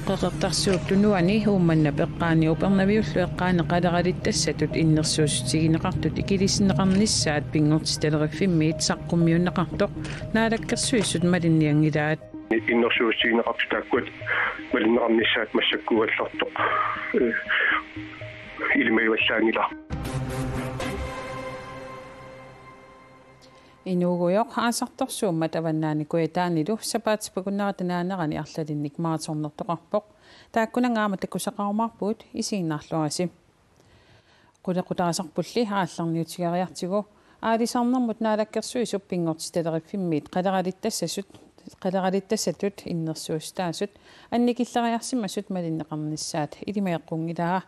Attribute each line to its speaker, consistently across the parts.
Speaker 1: qeqertarsuuttunuani uummanna peqqaani upernaviullu eqqaani qalaqalittassatut innersuussutigineqartut ikilissinneqarnissaat pingortistaleqiffimmit saqqummiunneqartoq naalakkersuissut malinniangilaat
Speaker 2: innersuussutigineqartu taakkuat malinneqarnissaat massakkuallartoq ilmaivallaangila
Speaker 1: inuuguyoq aasartorsuummat avannaani kuitaanilu sapaatipakunnaratanaanaqani arlalinnik maatornertoqarpoq taakkunangaama takkusaqarumarpuut isiinnaarluarasi qulaqutaasarpulli aallarniutigariartigu aalisarnermut naalakkersuisut pingortistaleqiffimmit qalaqalittassatut innersuustaasut annikillariarsimassut malinneqarnissaat ilimeeqqungilaa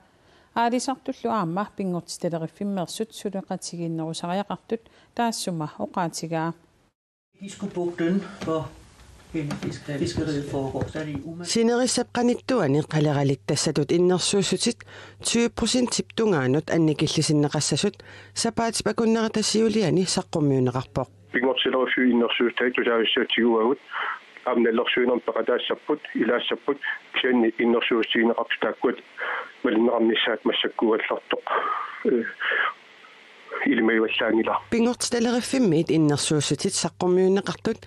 Speaker 1: aalisartullu aamma pingortistaleqiffimersut suleqatiginnerusariaqartut taassuma oqaatigaa
Speaker 3: Fiskebugten, hvor fiskeriet foregår, så er det
Speaker 4: Sinerissapqanittuani qalaqalittassatut innersuussutit 20% tiptungaanut annikillisinneqassasut sapaatipakunneratasiuliani saqqummiuneqarpoq
Speaker 2: pingortistaleqiffi innersuustait tusaavissaatigуагут амналлерсуинерм пеқатаассаппут илаассаппут кианни иннерсуустигинеқарту тааккуат малиннеқарнissaat массаккуаллартоқ илимаиваллаангила
Speaker 4: пингортсталериффиммит иннерсууссутит саққуммиуннеқартут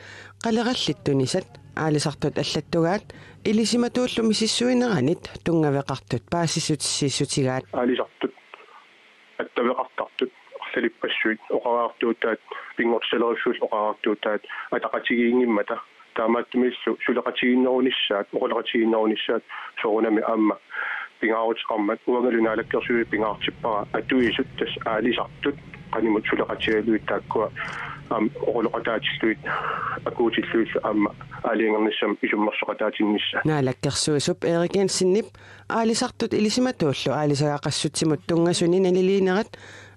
Speaker 4: қалераллиттунисат аалисартут аллаттугаат илисиматууллу мисиссуинеранит тунгавеқартут паасиссутиссииссутигаат
Speaker 2: аалисартут аттавеқартартут арлалиппассуит оқараартуутаат пингортсталериффус оқараартуутаат атақатигиингиммата таамааттумиллу сулеқатигиннерунissaат оқулеқатигиннерунissaат соорунами аама пингаарутеқармат уангалунаалаккерсуи пингаартиппара атуисут тас аалисартут qaнимут сулеқатигалуит тааккуа оқулеқатаатиллуит акуутиллуиллу аама аалиангерниссам исуммерсоқатаатиннисса
Speaker 4: наалаккерсуисуп эрикенсиннип аалисартут илисиматууллу аалисагаақассутсимут тунгасуни налилиинерат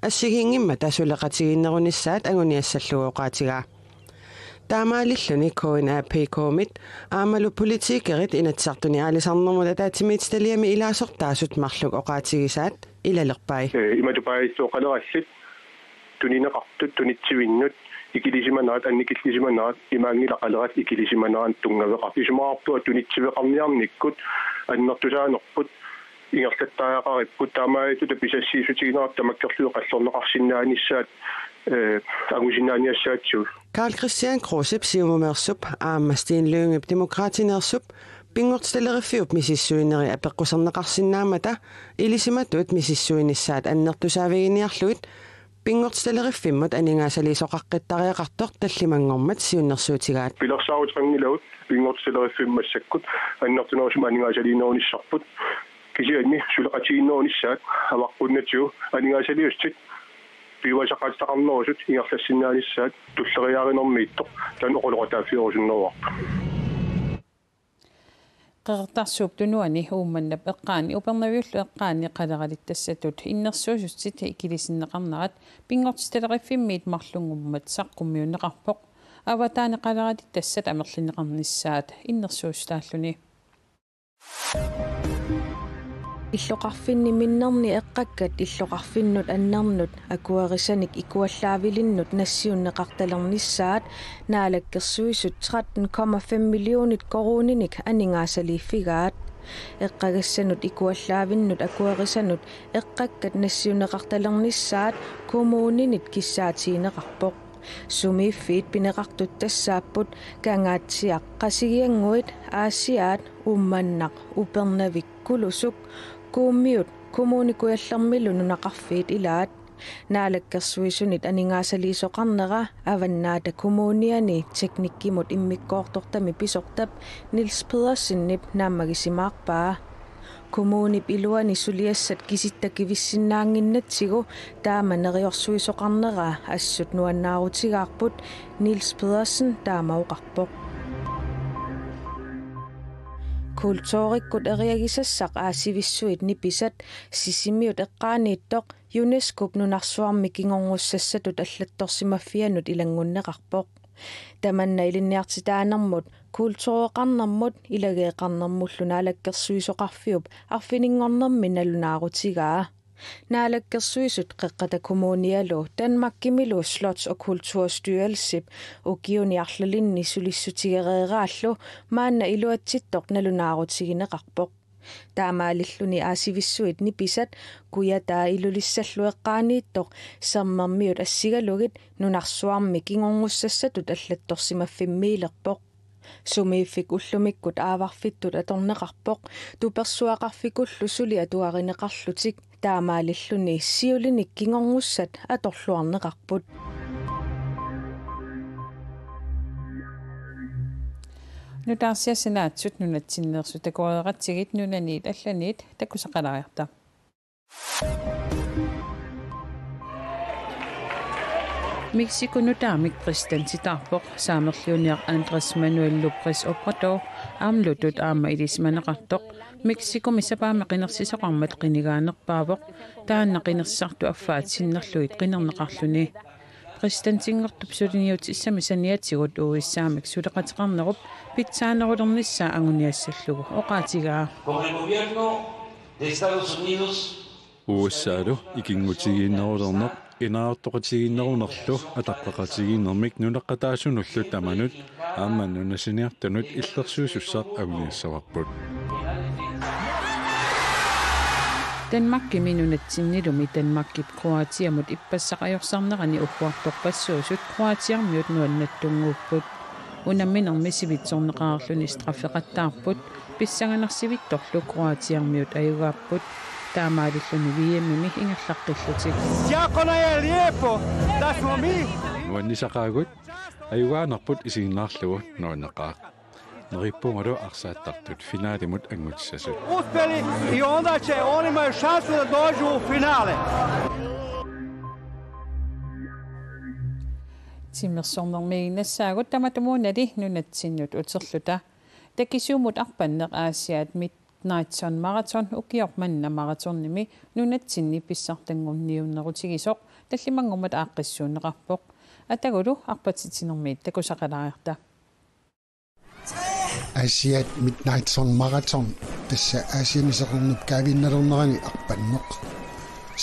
Speaker 4: ассигиингимма тасулеқатигиннерунissaат агуниассаллуоқаатигаа таамаалиллуни KNAP-коомит аамалу политикерит инатсартуни аалисарнэрмут атаатимиитсталиами илаасортаасут марлук оqaатигисаат илалерпай
Speaker 2: иматупаиссоо қалераллит тунинеқартут тунитсивиннут икилисиманаат анникиллисиманаат имаангила қалерат икилисиманаан тунгавеқар исумаарпуа тунитсивеқарниарниккут аннертусаанерпут ингерлаттаақариппут таамаиту таписассиисутигинерат тамаккерлуи қаллорнеқарсиннаанissaat агусинааниассаатсуу
Speaker 4: Karl Christian Krosip siumumersup aammastiin lyngep demokratinersup pingortstalerefiup misissuineri apeqqusarneqarsinnaamata ilisimatut misissuinissaat annertusaaviginiarluit pingortstalerefimmut aningaasaliisoqaqqittariaqartoq tallimangormat siunnersuutigaat
Speaker 2: pilersaarutrangilaut pingortstalerefiimmassakkut annertunerusum aningaasaliinerunissarput kisianni suleqatiginnerunissaat avaqqunnatiu aningaasaliustit piuasaqaataqarnerusut ingerlassinnaanissaat tulleriaarinэрmiittoq tan oquluqataafiorusуннеруарпа
Speaker 1: qeqertarsuuptunuani uummanna eqqaani upernaviullu eqqaani qalaqalittassatut innersuusussit ikilissinneqarnarat pingortistaleqiffimmit marlungummat saqqummiunneqarpoq avataani qalaqalittassat amerlinneqarnissaat innersuustaalluni
Speaker 5: иллоқарфинни миннерни эққаккат иллоқарфиннут аннернут акуарисаник икуаллаавилиннут нассиуннеқарталерниссаат наалаккерсуисут 13,5 миллионит коруниник анингаасалииффигаат эққагассанут икуаллаавиннут акуарисанут эққаккат нассиуннеқарталерниссаат коммуунинит киссаатиинеқарпоқ сумииффиит пинеқартут тассааппут кангаатсиақ қасигиангуит аасиаат умманнақ упернавик кулусук кууммиут коммуникуяллермилу нунақарфиит илаат наалаккерсуисунит анингаасалиисоқарнера аваннаата коммуниани техниккимут иммиккоортортами писортап Nils Pedersenнип нааммагисимаарпаа коммунип илуани сулиассат киситтакивиссиннаангиннатсигу тааманериорсуисоқарнера ассут нуаннаарутигаарпут Nils Pedersen таамаоқарпоқ kultuurikkut eriagisassaq aasivissуит ниписат сисимиут эққаанииттоқ юнескоп нунарсуарми кингорнgussассатут аллатторсимаффианут илангуннеқарпоқ таманна илинниартитаанермут kultuuqarnermut iлагеэқарнэрмуллу наалаккерсуисоқарфиуп арфинингорнэрми налунаарутигаа Naalakkersuisut qeqqata kommunialu Danmarkimilu Slots- og Kulturstyrelse ukiuniarlalinni sulissutigereeraallu maanna iluatsittoq nalunaarutiginaqqarpoq. Taamaalilluni aasivissuit nipisat kuyataa ilulissallueqqaaniittoq sermermiut assigalugit nunarsuarmi kingorngussasatut allattorsimaffimmиilerpoq. Sumiiffik ullumikkut aavarfittut atorneqarpoq tupersuaqarfikullu suli atuarineqarlutik taamaalilluni siulinik kingorngussat atorluarneqarput.
Speaker 1: Nutaarsiasinaatsut nunatsinneersu takueqatigit nunaniit allaniit takusaqalaarta. Mexico nutaamik præsidentitarpoq saamerliuniaq Andrés Manuel López Obrador aamlutut aama ilismaneqartoq Mexico misapaameqinersisoqarmat qinigaanerpaapoq taannaqinersartu affaatinnerluit qinerneqarluni præsidentingertup suliniut issami saniatigut uissaamik suleqatiqarnerup pitsaanerulernissaa anguniassallugu oqaatigaa
Speaker 6: USA'lu ikingutigiinnerulerneq inaartoqatigiinnerunerlu ataqqaqatigiinnermik nuneqqataasunullu tamanut aamman nunasiniartanut illersuusussaq aguniassavaqput
Speaker 1: Danmarki minunatsinilumi Danmarkip Kroatiamut ippassaqajorsaarnerani uhuartorpassuusut Kroatiarmiut nuannattunguupput unamminermisivitsorneqaarluni straffeqattaarput pissanganersivittorlu Kroatiarmiut ayugaapput taamaalilluni viimmimi ingallaqqillutik
Speaker 6: nuannisaqaagut ayugaanerput isiginnaarlugu nuanneqaaq nerippungalu arsaattartut finaalimut angutsasut
Speaker 7: uspeli I onda će oni imaju šansu da dođu u finale.
Speaker 1: Timmersornermiinnassaagut tamatumuunali nunatsinnut uterluta takisuumut arpanneq aasiaat Midnight Marathon ukiormanna marathonnimi nunatsinni pissartangurniunnerutigisoq tallimangormat aaqqissuunneqarpoq atagulu arpatitinermiit takusaqalaarta
Speaker 8: Asiat Midnight Marathon tassa aasianiseqernup kaaviinnalernerani arpanneq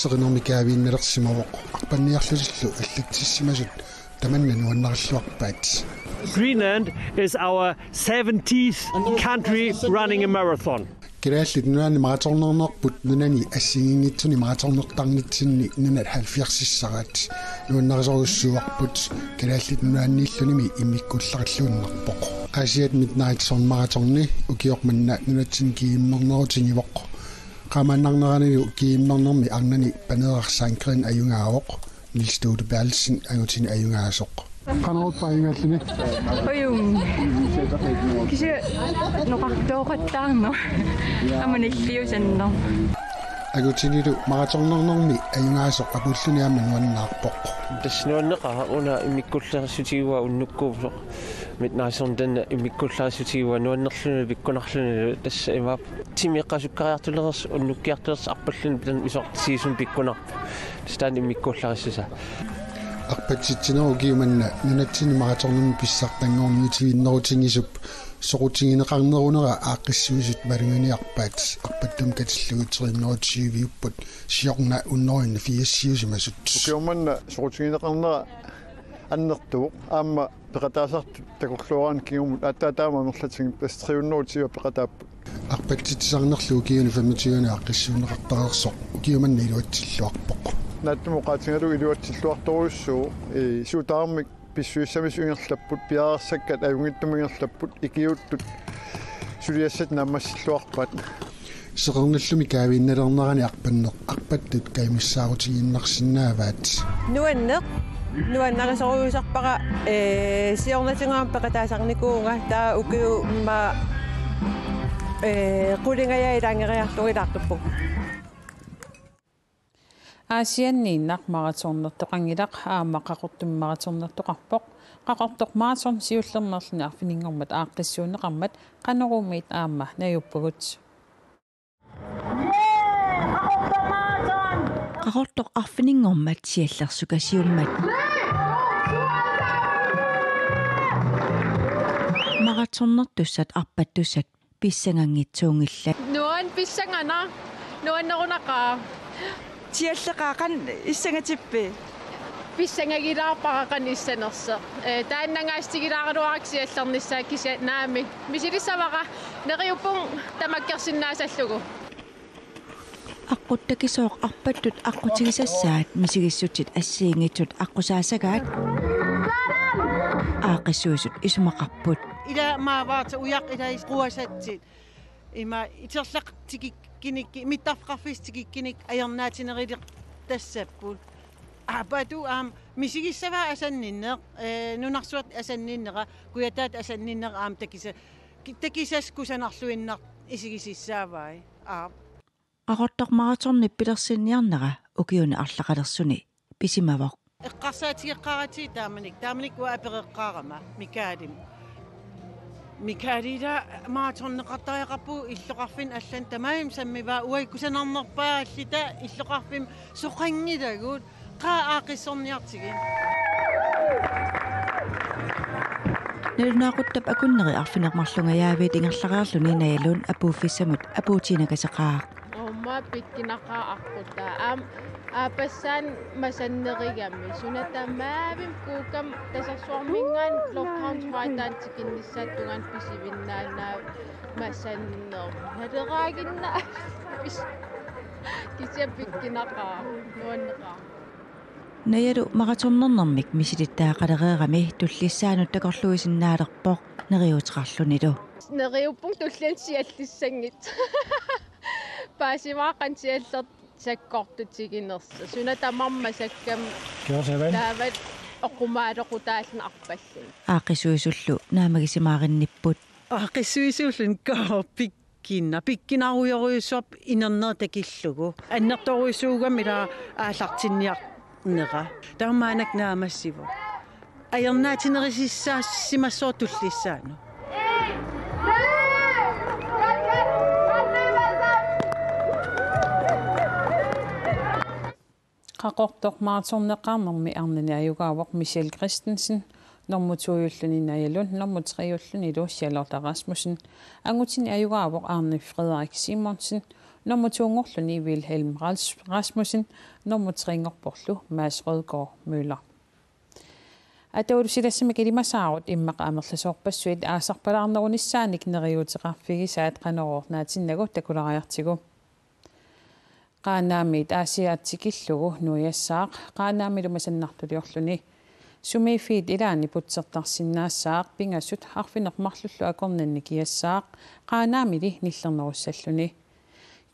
Speaker 8: seqenermi kaaviinnalersimawoq arpanniarlusillu allaktissimasut tamanna nuannaralluarpaat
Speaker 7: Greenland is our 70th country running a marathon.
Speaker 8: Kiraallit nunaani maratornernerput nunani assigingitsuni maratornertarnitsinni nunat 70-sissarat nuannarisorussuarput kiraallit nunaanniillunimi immikkullaralluunnerpoq Asiat Midnight Marathonni ukiormanna nunatsin kiimmernerutigivoq qaamannarnerani kiimmernermi arnani paneerarsaankrin ayungaawoq Niels Stode Berlsen angutin ayungaasoq qanaut paingallini
Speaker 9: Oyum kisi noqartoqattaarno amanilliusanno
Speaker 8: agutinilu maratornernermi ayungaasoq apulluniamma nuannaarpoq
Speaker 10: tasnuanneqa una imikkullersutigua unnukkuusoq mitnaison den imikkullersutigua nuannerluni pikkunarluni tassa ima timiqqasukkariartulerers unnukkiartulers arpallun pitan isortisiisun pikkunarp stan imikkullerissasa
Speaker 8: arpatsitsinaugiumanna nunatsini maratornermi pissartanngorniutiginnerutigissup soqutigineqarnerunera aaqqissuisut malunguniarpaat arpattum katillugitserinnerutigiviupput siorna unnorinna fiassiusimasut
Speaker 11: ukiumanna soqutigineqarnera annertuuq aamma peqataasartu takorluaraan kingumut attaataama merlatigin pastriunnerutiga peqataappu arpatsitsisarnerlu ukiuni 25 aaqqissuunneqartarersoq ukiumanna iluatsilluarpoq naatumuqaatingalu iluatsilluartorussuu suutaarmik pissuissamisuingerlapput piararsakkat ajungittumingerlapput ikiuttut suliassat naammassilluarpat
Speaker 8: seqernallumi kaaviinnalernerani arpanneq arpattut kaimussaarutigиннарсинааваат
Speaker 12: nuannarisoruusarpaqa siornatingaam peqataasarnikuunga taa ukiu ma qulingayailaangeriartugilaartuppuk
Speaker 1: Aasianniinnaq maratornertoqangilaq aamaqaqortum maratornertoqarpoq qaqortoq maraton siullernerluni arfiningormat aaqqissuunneqarmat qanerumiit aamma najuppagut
Speaker 13: qaqortoq arfiningormat siallersukasiummat maratornertussat arpattussak pissangangitsuungilla
Speaker 9: nuan pissangana nuannerunaqa
Speaker 12: tiallaqaaqan issangatippe
Speaker 14: писсангагилаарпаракан иссанерсеқ тааннангаастигилааруараксиаллернissaak кися наами мисилиссаваqa нериуппун тамаккерсиннаасаллугу
Speaker 13: аққуттакисооқ арпаттут аққутигисассаат мисигиссутит ассиингитсут аққусаасагаат аақиссуисут исумақарпут
Speaker 15: ила мааваата уяқ илаис қуасатсит има итерлақ тикиккиникки миттарфқарфистикиккиник аернаатинерилеқ тассаппут апату мисигиссава асанниннеқ нунарсуат асанниннера куятаат асанниннера такисас кусанарлуиннар исигисиссаавай
Speaker 13: Aqortormaratorni pilersinniarnera ukiuni arlaqalerсуни pisimavoq
Speaker 15: эққарсаатигеққарати тааманик уа апереққарама микаалила мараторнеқартариақарпу иллоқарфин аллан тамаим саммива уай кусанарнерпаа аллита иллоқарфим соқангилагут қаа аақиссорниартиги
Speaker 13: нэлунаақуттап акуннери арфинермарлунгаявит ингерлақаарлуни наялун апууффиссамут апуутинакасеқаа
Speaker 14: ма пиккинақаа арпута апассаан масаннеригамми сунатамаавим куукам тасарсуармингаан локкаунтфайтаан тикиннссааттунгаан писивиннаанаа масаннер халераагинна кися пиккинақаа нуаннеқаа
Speaker 13: наяру мараторнернэрмик мисилиттаақалереерами туллиссаанут такорлуисиннаалерпоқ нериутеқарлунилу
Speaker 14: нериуппун туллиансиаллиссангит паасивааққан сиаллер саккортутигинерса сунатамарма саккам таават оқумаалеқутааллин арпаллин
Speaker 13: аақисуисуллу наамагисимааринниппут
Speaker 15: аақисуисууллун каа пиккинаруйоруйуссуап инернер такиллугу аннерторуйсуугамила аалартинниарнера таамаанак наамассиво аернаатинерисиссаассимассоо туллиссаану
Speaker 1: qaqortormaratorneqarnermi arnani ajugaavaq Michelle Christensen normutuyulluni najalun normutриulluni Charlotte Rasmussen angutini ajugaavaq Arne Frederik Simonsen normutungorluni Wilhelm Rasmussen normutringorporlu Mads Rødgaard Møller атауlusилассами килимасаарут иммаqa амерласоорпассуит аасарпалаарнерунissaаник нериутеқарфигисаат qanoroornaatinnagу такулариартигу qaanaamit aasiaatsikillugu nuiassaaq qaanaamilu masannartuliorluni sumiifiit ilaani putsertarsinnaasaaq pingassut arfinermarlullu akornanni kiassaaq qaanaamili nillernerussalluni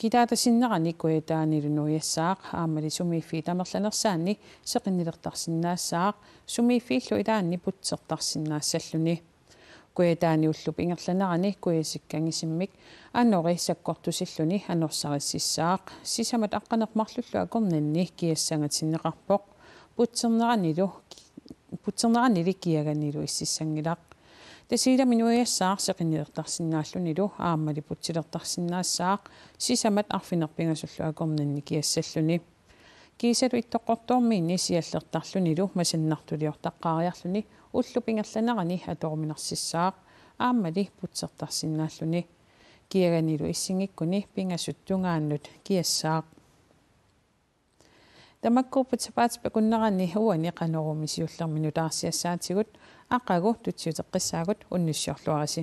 Speaker 1: kitaatasinnerani kuetaanilu nuiassaaq aamali sumiifiit amerlanersaanni seqinnilertarsinnaasaaq sumiifiillu ilaani putsertarsinnaassalluni kuetaaniullup ingerlanerani kuyasikkangissimmik annori sakkortusilluni annorsarississaaq sisamat aqqanermarlullu akornanni kiassangatinneqarpoq putserneranili kiaganilu ississangilaq tasiilami nuiassaaq seqinnilertarsinnaallunilu aammali putsilertarsinnaasaaq sisamat arfinerpingasullu akornanni kiassalluni kiisalu ittoqqortoormiinni siallertarlunilu masannartuliortaqqaariarluni уллупингерланерани аторуминерсissaaq ааммали путсертарсиннааллуни киаганилу иссингиккуни пингасуттунгааннут киассаақ тамаккууппутсапаат пакуннерани уани канорумисиуллермину таарсиассаатигут аққагу тутсиутеққиссаагут уннуссиорлуараси